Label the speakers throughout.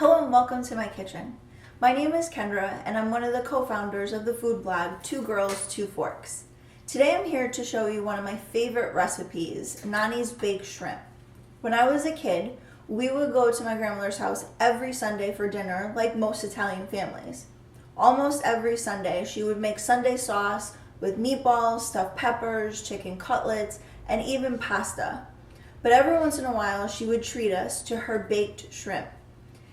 Speaker 1: Hello and welcome to my kitchen. My name is Kendra and I'm one of the co-founders of the food blog 2 Girls, 2 Forks. Today I'm here to show you one of my favorite recipes, Noni's baked shrimp. When I was a kid, we would go to my grandmother's house every Sunday for dinner, like most Italian families. Almost every Sunday, she would make Sunday sauce with meatballs, stuffed peppers, chicken cutlets, and even pasta. But every once in a while, she would treat us to her baked shrimp.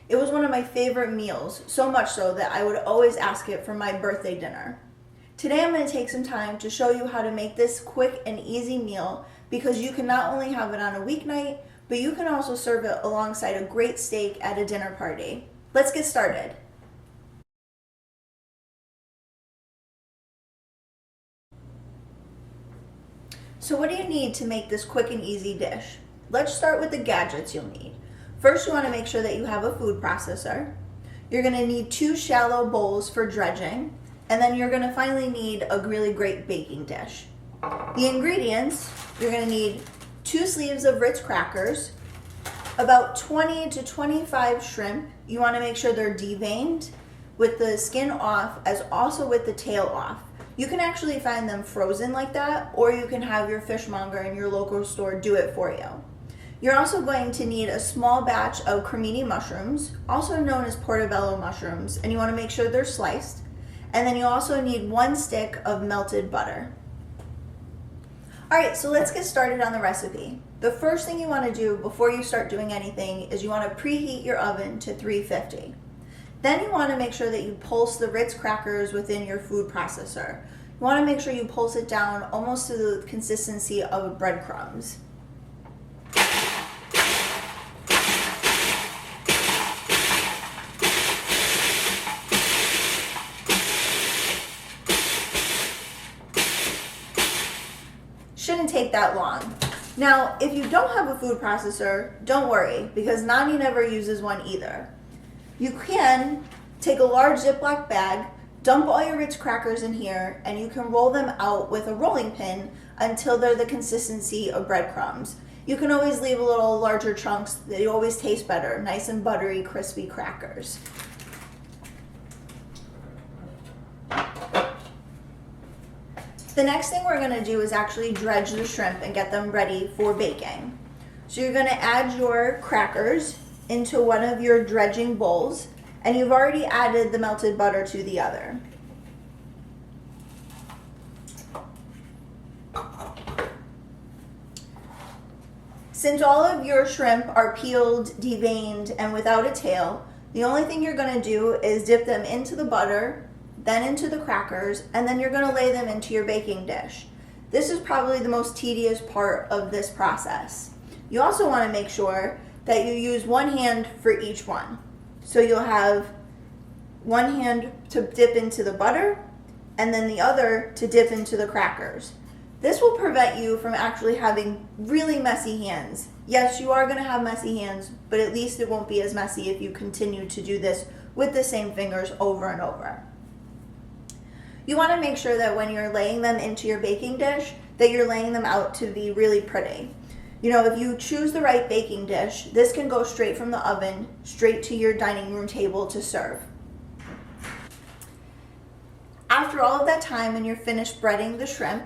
Speaker 1: It was one of my favorite meals, so much so that I would always ask it for my birthday dinner. Today I'm going to take some time to show you how to make this quick and easy meal because you can not only have it on a weeknight, but you can also serve it alongside a great steak at a dinner party. Let's get started. So what do you need to make this quick and easy dish? Let's start with the gadgets you'll need. First, you want to make sure that you have a food processor. You're going to need 2 shallow bowls for dredging, and then you're going to finally need a really great baking dish. The ingredients, you're going to need 2 sleeves of Ritz crackers, about 20 to 25 shrimp. You want to make sure they're deveined with the skin off, as also with the tail off. You can actually find them frozen like that, or you can have your fishmonger in your local store do it for you. You're also going to need a small batch of cremini mushrooms, also known as portobello mushrooms, and you want to make sure they're sliced. And then you also need 1 stick of melted butter. Alright, so let's get started on the recipe. The first thing you want to do before you start doing anything is you want to preheat your oven to 350. Then you want to make sure that you pulse the Ritz crackers within your food processor. You want to make sure you pulse it down almost to the consistency of breadcrumbs. Shouldn't take that long. Now, if you don't have a food processor, don't worry, because Noni never uses one either. You can take a large Ziploc bag, dump all your Ritz crackers in here, and you can roll them out with a rolling pin until they're the consistency of breadcrumbs. You can always leave a little larger chunks. They always taste better, nice and buttery, crispy crackers. The next thing we're going to do is actually dredge the shrimp and get them ready for baking. So you're going to add your crackers into one of your dredging bowls, and you've already added the melted butter to the other. Since all of your shrimp are peeled, deveined, and without a tail, the only thing you're going to do is dip them into the butter, then into the crackers, and then you're going to lay them into your baking dish. This is probably the most tedious part of this process. You also want to make sure that you use 1 hand for each one. So you'll have 1 hand to dip into the butter, and then the other to dip into the crackers. This will prevent you from actually having really messy hands. Yes, you are going to have messy hands, but at least it won't be as messy if you continue to do this with the same fingers over and over. You want to make sure that when you're laying them into your baking dish, that you're laying them out to be really pretty. You know, if you choose the right baking dish, this can go straight from the oven, straight to your dining room table to serve. After all of that time and you're finished breading the shrimp,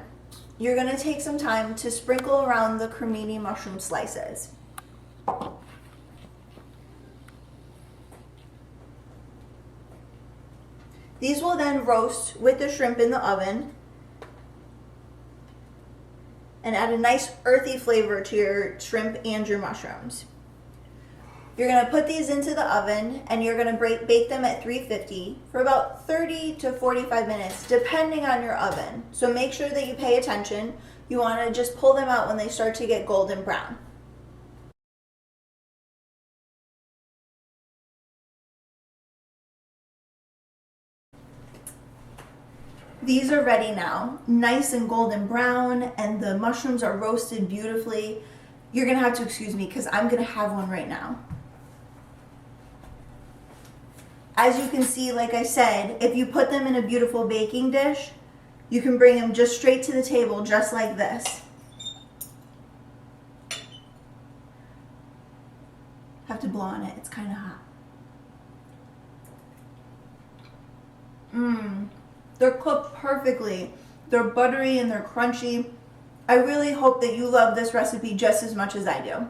Speaker 1: you're going to take some time to sprinkle around the cremini mushroom slices. These will then roast with the shrimp in the oven and add a nice earthy flavor to your shrimp and your mushrooms. You're going to put these into the oven and you're going to bake them at 350 for about 30 to 45 minutes, depending on your oven. So make sure that you pay attention. You want to just pull them out when they start to get golden brown. These are ready now, nice and golden brown, and the mushrooms are roasted beautifully. You're gonna have to excuse me because I'm gonna have one right now. As you can see, like I said, if you put them in a beautiful baking dish, you can bring them just straight to the table, just like this. Have to blow on it, it's kind of hot. They're cooked perfectly. They're buttery and they're crunchy. I really hope that you love this recipe just as much as I do.